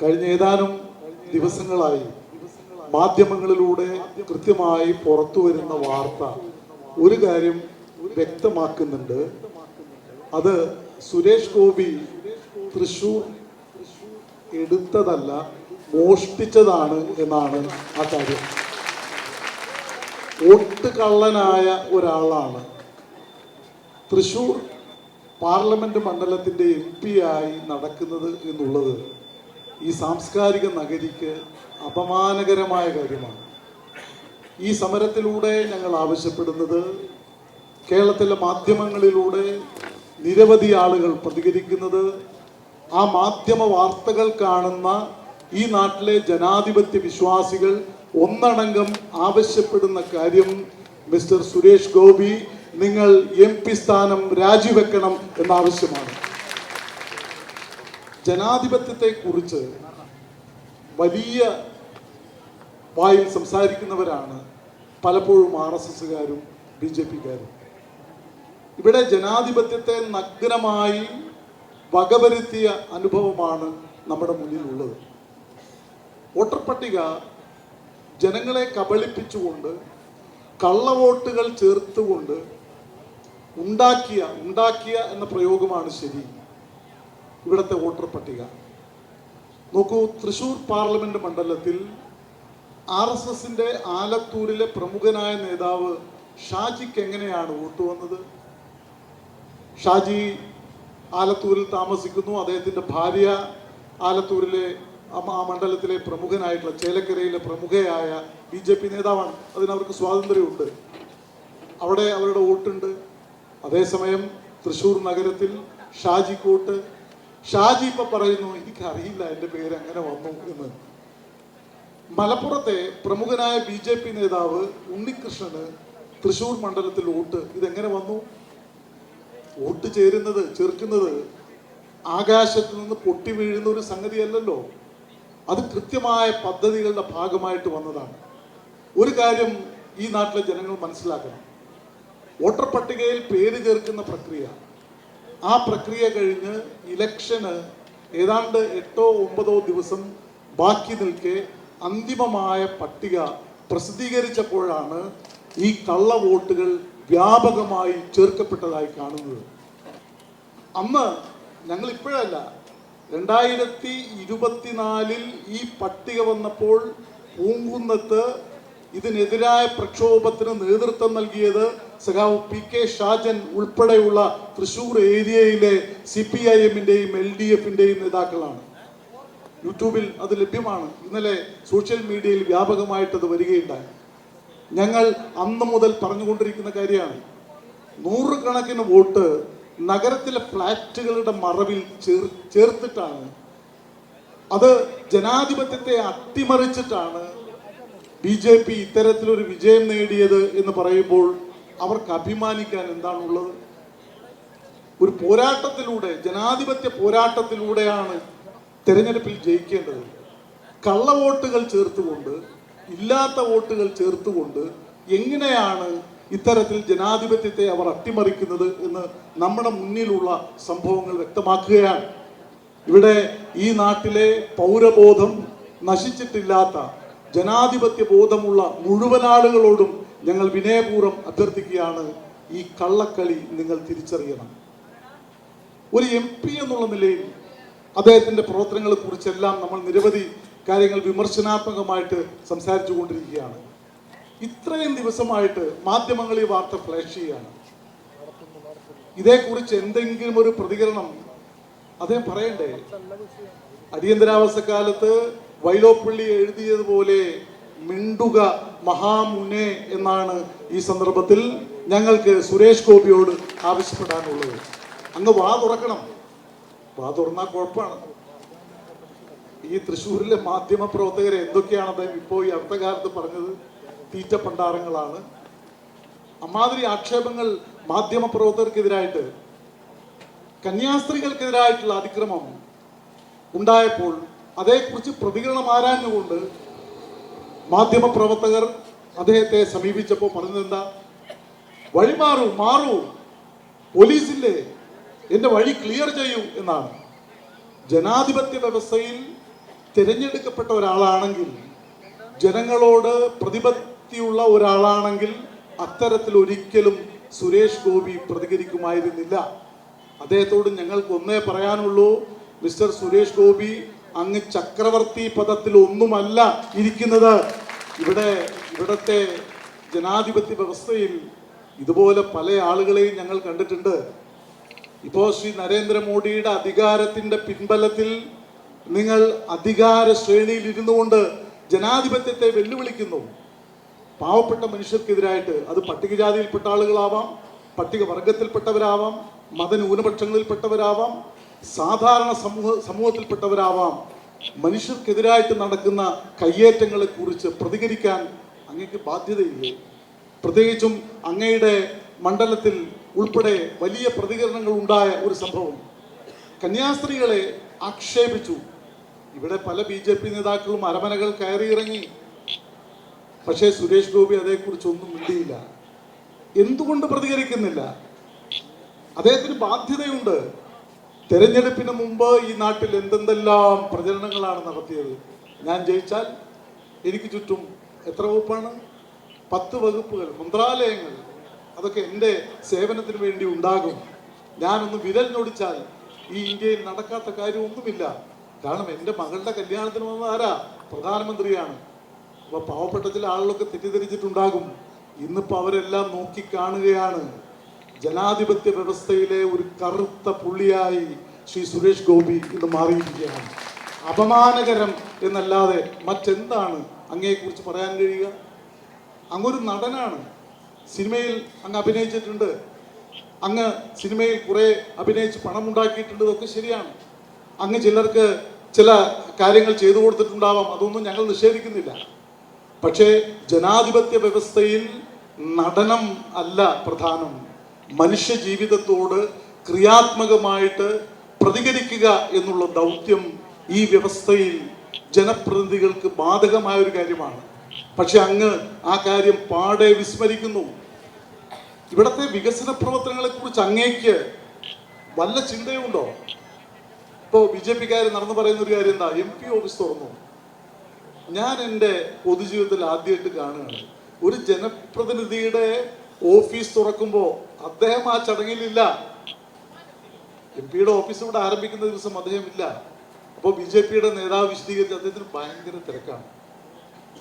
കഴിഞ്ഞ ഏതാനും ദിവസങ്ങളായി മാധ്യമങ്ങളിലൂടെ കൃത്യമായി പുറത്തു വരുന്ന വാർത്ത ഒരു കാര്യം വ്യക്തമാക്കുന്നുണ്ട്. അത് സുരേഷ് ഗോപി തൃശൂർ എടുത്തതല്ല, മോഷ്ടിച്ചതാണ് എന്നാണ് ആ കാര്യം. വോട്ട് കള്ളനായ ഒരാളാണ് തൃശൂർ പാർലമെന്റ് മണ്ഡലത്തിന്റെ MP ആയി നടക്കുന്നത് എന്നുള്ളത് ഈ സാംസ്കാരിക നഗരിക്ക് അപമാനകരമായ കാര്യമാണ്. ഈ സമരത്തിലൂടെ ഞങ്ങൾ ആവശ്യപ്പെടുന്നത് കേരളത്തിലെ മാധ്യമങ്ങളിലൂടെ നിരവധി ആളുകൾ പ്രതികരിക്കുന്നത്, ആ മാധ്യമ വാർത്തകൾ കാണുന്ന ഈ നാട്ടിലെ ജനാധിപത്യ വിശ്വാസികൾ ഒന്നടങ്കം ആവശ്യപ്പെടുന്ന കാര്യം, മിസ്റ്റർ സുരേഷ് ഗോപി നിങ്ങൾ MP സ്ഥാനം രാജിവെക്കണം എന്നാവശ്യമാണ്. ജനാധിപത്യത്തെ കുറിച്ച് വലിയ വായിൽ സംസാരിക്കുന്നവരാണ് പലപ്പോഴും RSSകാരും BJPക്കാരും. ഇവിടെ ജനാധിപത്യത്തെ നഗ്നമായി വകവരുത്തിയ അനുഭവമാണ് നമ്മുടെ മുന്നിലുള്ളത്. വോട്ടർ പട്ടിക ജനങ്ങളെ കബളിപ്പിച്ചുകൊണ്ട് കള്ളവോട്ടുകൾ ചേർത്തുകൊണ്ട് ഉണ്ടാക്കിയ എന്ന പ്രയോഗമാണ് ശരി. ഇവിടുത്തെ വോട്ടർ പട്ടിക നോക്കൂ. തൃശൂർ പാർലമെന്റ് മണ്ഡലത്തിൽ RSSന്റെ ആലത്തൂരിലെ പ്രമുഖനായ നേതാവ് ഷാജിക്ക് എങ്ങനെയാണ് വോട്ട് വന്നത്? ഷാജി ആലത്തൂരിൽ താമസിക്കുന്നു. അദ്ദേഹത്തിൻ്റെ ഭാര്യ ആലത്തൂരിലെ ആ മണ്ഡലത്തിലെ പ്രമുഖനായിട്ടുള്ള ചേലക്കരയിലെ പ്രമുഖയായ BJP നേതാവാണ്. അതിനവർക്ക് സ്വാതന്ത്ര്യമുണ്ട്, അവിടെ അവരുടെ വോട്ടുണ്ട്. അതേസമയം തൃശ്ശൂർ നഗരത്തിൽ ഷാജിക്ക് വോട്ട്. ഷാജി ഇപ്പം പറയുന്നു എനിക്കറിയില്ല എൻ്റെ പേര് അങ്ങനെ വന്നു എന്ന്. മലപ്പുറത്തെ പ്രമുഖനായ BJP നേതാവ് ഉണ്ണികൃഷ്ണന് തൃശ്ശൂർ മണ്ഡലത്തിൽ വോട്ട്. ഇതെങ്ങനെ വന്നു? വോട്ട് ചേർക്കുന്നത് ആകാശത്ത് നിന്ന് പൊട്ടി വീഴുന്ന ഒരു സംഗതിയല്ലല്ലോ. അത് കൃത്യമായ പദ്ധതികളുടെ ഭാഗമായിട്ട് വന്നതാണ്. ഒരു കാര്യം ഈ നാട്ടിലെ ജനങ്ങൾ മനസ്സിലാക്കണം. വോട്ടർ പട്ടികയിൽ പേര് ചേർക്കുന്ന പ്രക്രിയ, ആ പ്രക്രിയ കഴിഞ്ഞ് ഇലക്ഷന് ഏതാണ്ട് 8-9 ദിവസം ബാക്കി നിൽക്കെ അന്തിമമായ പട്ടിക പ്രസിദ്ധീകരിച്ചപ്പോഴാണ് ഈ കള്ള വോട്ടുകൾ വ്യാപകമായി ചേർക്കപ്പെട്ടതായി കാണുന്നത്. അന്ന് ഞങ്ങൾ ഇപ്പോഴല്ല, 2024 ഈ പട്ടിക വന്നപ്പോൾ പൂങ്കുന്നത്ത് ഇതിനെതിരായ പ്രക്ഷോഭത്തിന് നേതൃത്വം നൽകിയത് സഖാവ് PK ഷാജൻ ഉൾപ്പെടെയുള്ള തൃശ്ശൂർ ഏരിയയിലെ CPIMന്റെയും LDFന്റെയും നേതാക്കളാണ്. യൂട്യൂബിൽ അത് ലഭ്യമാണ്. ഇന്നലെ സോഷ്യൽ മീഡിയയിൽ വ്യാപകമായിട്ട് അത് വരികയുണ്ടായി. ഞങ്ങൾ അന്ന് മുതൽ പറഞ്ഞുകൊണ്ടിരിക്കുന്ന കാര്യമാണ്, 100 കണക്കിന് വോട്ട് നഗരത്തിലെ ഫ്ലാറ്റുകളുടെ മറവിൽ ചേർത്തിട്ടാണ്, അത് ജനാധിപത്യത്തെ അട്ടിമറിച്ചിട്ടാണ് BJP ഇത്തരത്തിലൊരു വിജയം നേടിയത് എന്ന് പറയുമ്പോൾ അവർക്ക് അഭിമാനിക്കാൻ എന്താണുള്ളത്? ഒരു പോരാട്ടത്തിലൂടെ, ജനാധിപത്യ പോരാട്ടത്തിലൂടെയാണ് തെരഞ്ഞെടുപ്പിൽ ജയിക്കേണ്ടത്. കള്ളവോട്ടുകൾ ചേർത്തുകൊണ്ട്, ഇല്ലാത്ത വോട്ടുകൾ ചേർത്തുകൊണ്ട് എങ്ങനെയാണ് ഇത്തരത്തിൽ ജനാധിപത്യത്തെ അവർ അട്ടിമറിക്കുന്നത് എന്ന് നമ്മുടെ മുന്നിലുള്ള സംഭവങ്ങൾ വ്യക്തമാക്കുകയാണ്. ഇവിടെ ഈ നാട്ടിലെ പൗരബോധം നശിച്ചിട്ടില്ലാത്ത, ജനാധിപത്യ ബോധമുള്ള മുഴുവൻ ആളുകളോടും ഞങ്ങൾ വിനയപൂർവ്വം അഭ്യർത്ഥിക്കുകയാണ്, ഈ കള്ളക്കളി നിങ്ങൾ തിരിച്ചറിയണം. ഒരു MP എന്നുള്ള നിലയിൽ അദ്ദേഹത്തിൻ്റെ പ്രവർത്തനങ്ങളെ കുറിച്ചെല്ലാം നമ്മൾ നിരവധി കാര്യങ്ങൾ വിമർശനാത്മകമായിട്ട് സംസാരിച്ചു കൊണ്ടിരിക്കുകയാണ്. ഇത്രയും ദിവസമായിട്ട് മാധ്യമങ്ങൾ ഈ വാർത്ത ഫ്ലാഷ് ചെയ്യുകയാണ്. ഇതേക്കുറിച്ച് എന്തെങ്കിലും ഒരു പ്രതികരണം അദ്ദേഹം പറയണ്ടേ? അടിയന്തരാവസ്ഥക്കാലത്ത് വൈലോപ്പള്ളി എഴുതിയതുപോലെ മിണ്ടുക മഹാമുനെ എന്നാണ് ഈ സന്ദർഭത്തിൽ ഞങ്ങൾക്ക് സുരേഷ് ഗോപിയോട് ആവശ്യപ്പെടാനുള്ളത്. അങ്ങ് വാ തുറക്കണം. വാ തുറന്നാൽ കുഴപ്പമാണ്. ഈ തൃശ്ശൂരിലെ മാധ്യമ പ്രവർത്തകരെ എന്തൊക്കെയാണ് അദ്ദേഹം ഇപ്പോൾ ഈ അടുത്ത കാലത്ത് പറഞ്ഞത്? തീറ്റ പണ്ടാരങ്ങളാണ്. അമ്മാതിരി ആക്ഷേപങ്ങൾ മാധ്യമ പ്രവർത്തകർക്കെതിരായിട്ട്, കന്യാസ്ത്രീകൾക്കെതിരായിട്ടുള്ള അതിക്രമം ഉണ്ടായപ്പോൾ അതേക്കുറിച്ച് പ്രതികരണം ആരാഞ്ഞുകൊണ്ട് മാധ്യമ പ്രവർത്തകർ അദ്ദേഹത്തെ സമീപിച്ചപ്പോൾ പറഞ്ഞതെന്താ? മാറൂ, പോലീസില്ലേ, എൻ്റെ വഴി ക്ലിയർ ചെയ്യൂ എന്നാണ്. ജനാധിപത്യ വ്യവസ്ഥയിൽ തിരഞ്ഞെടുക്കപ്പെട്ട ഒരാളാണെങ്കിൽ, ജനങ്ങളോട് പ്രതിപത്തിയുള്ള ഒരാളാണെങ്കിൽ അത്തരത്തിൽ ഒരിക്കലും സുരേഷ് ഗോപി പ്രതികരിക്കുമായിരുന്നില്ല. അദ്ദേഹത്തോട് ഞങ്ങൾക്ക് ഒന്നേ പറയാനുള്ളൂ, മിസ്റ്റർ സുരേഷ് ഗോപി, അങ്ങ് ചക്രവർത്തി പദത്തിൽ ഒന്നുമല്ല ഇരിക്കുന്നത്. ഇവിടത്തെ ജനാധിപത്യ വ്യവസ്ഥയിൽ ഇതുപോലെ പല ആളുകളെയും ഞങ്ങൾ കണ്ടിട്ടുണ്ട്. ഇപ്പോൾ ശ്രീ നരേന്ദ്രമോദിയുടെ അധികാരത്തിന്റെ പിൻബലത്തിൽ നിങ്ങൾ അധികാര ശ്രേണിയിൽ ഇരുന്നു കൊണ്ട് ജനാധിപത്യത്തെ വെല്ലുവിളിക്കുന്നു. പാവപ്പെട്ട മനുഷ്യർക്കെതിരായിട്ട്, അത് പട്ടികജാതിയിൽപ്പെട്ട ആളുകളാവാം, പട്ടികവർഗത്തിൽപ്പെട്ടവരാവാം, മതന്യൂനപക്ഷങ്ങളിൽപ്പെട്ടവരാവാം, സാധാരണ സമൂഹത്തിൽപ്പെട്ടവരാവാം, മനുഷ്യർക്കെതിരായിട്ട് നടക്കുന്ന കയ്യേറ്റങ്ങളെ കുറിച്ച് പ്രതികരിക്കാൻ അങ്ങേക്ക് ബാധ്യതയില്ലേ? പ്രത്യേകിച്ചും അങ്ങയുടെ മണ്ഡലത്തിൽ ഉൾപ്പെടെ വലിയ പ്രതികരണങ്ങൾ ഉണ്ടായ ഒരു സംഭവം, കന്യാസ്ത്രീകളെ ആക്ഷേപിച്ചു. ഇവിടെ പല BJP നേതാക്കളും അരമനകൾ കയറിയിറങ്ങി. പക്ഷേ സുരേഷ് ഗോപി അതേക്കുറിച്ചൊന്നും മിണ്ടിയില്ല. എന്തുകൊണ്ട് പ്രതികരിക്കുന്നില്ല? അദ്ദേഹത്തിന് ബാധ്യതയുണ്ട്. തെരഞ്ഞെടുപ്പിന് മുമ്പ് ഈ നാട്ടിൽ എന്തെല്ലാം പ്രചരണങ്ങളാണ് നടത്തിയത്. ഞാൻ ജയിച്ചാൽ എനിക്ക് ചുറ്റും എത്ര വകുപ്പാണ്? 10 വകുപ്പുകൾ, മന്ത്രാലയങ്ങൾ, അതൊക്കെ എൻ്റെ സേവനത്തിന് വേണ്ടി ഉണ്ടാകും. ഞാനൊന്ന് വിരൽ ഞൊടിച്ചാൽ ഈ ഇന്ത്യയിൽ നടക്കാത്ത കാര്യമൊന്നുമില്ല. കാരണം എൻ്റെ മകളുടെ കല്യാണത്തിന് വന്ന ആരാ? പ്രധാനമന്ത്രിയാണ്. അപ്പോൾ പാവപ്പെട്ട ചില ആളുകളൊക്കെ തെറ്റിദ്ധരിച്ചിട്ടുണ്ടാകും. ഇന്നിപ്പോൾ അവരെല്ലാം നോക്കിക്കാണുകയാണ്. ജനാധിപത്യ വ്യവസ്ഥയിലെ ഒരു കറുത്ത പുള്ളിയായി ശ്രീ സുരേഷ് ഗോപി ഇന്ന് മാറിയിരിക്കുകയാണ്. അപമാനകരം എന്നല്ലാതെ മറ്റെന്താണ് അങ്ങയെക്കുറിച്ച് പറയാൻ കഴിയുക? അങ്ങൊരു നടനാണ്. സിനിമയിൽ അങ്ങ് അഭിനയിച്ചിട്ടുണ്ട്. അങ്ങ് സിനിമയിൽ കുറെ അഭിനയിച്ച് പണമുണ്ടാക്കിയിട്ടുണ്ട്. ഇതൊക്കെ ശരിയാണ്. അങ്ങ് ചിലർക്ക് ചില കാര്യങ്ങൾ ചെയ്തു കൊടുത്തിട്ടുണ്ടാവാം. അതൊന്നും ഞങ്ങൾ നിഷേധിക്കുന്നില്ല. പക്ഷേ ജനാധിപത്യ വ്യവസ്ഥയിൽ നടനം അല്ല പ്രധാനം. മനുഷ്യ ജീവിതത്തോട് ക്രിയാത്മകമായിട്ട് പ്രതികരിക്കുക എന്നുള്ള ദൗത്യം ഈ വ്യവസ്ഥയിൽ ജനപ്രതിനിധികൾക്ക് ബാധകമായ ഒരു കാര്യമാണ്. പക്ഷെ അങ്ങ് ആ കാര്യം പാടെ വിസ്മരിക്കുന്നു. ഇവിടുത്തെ വികസന പ്രവർത്തനങ്ങളെ കുറിച്ച് അങ്ങേക്ക് വല്ല ചിന്തയുണ്ടോ? ഇപ്പോൾ BJP-ക്കാർ നടന്നു പറയുന്ന ഒരു കാര്യം എന്താ? MP ഓഫീസ് തുറന്നു. ഞാൻ എൻ്റെ പൊതുജീവിതത്തിൽ ആദ്യമായിട്ട് കാണുകയാണ്, ഒരു ജനപ്രതിനിധിയുടെ ഓഫീസ് തുറക്കുമ്പോൾ അദ്ദേഹം ആ ചടങ്ങിലില്ല. MP-യുടെ ഓഫീസ് ഇവിടെ ആരംഭിക്കുന്ന ദിവസം അദ്ദേഹം ഇല്ല. അപ്പോൾ BJP-യുടെ നേതാവ് വിശദീകരിച്ച് അദ്ദേഹത്തിന് ഭയങ്കര തിരക്കാണ്.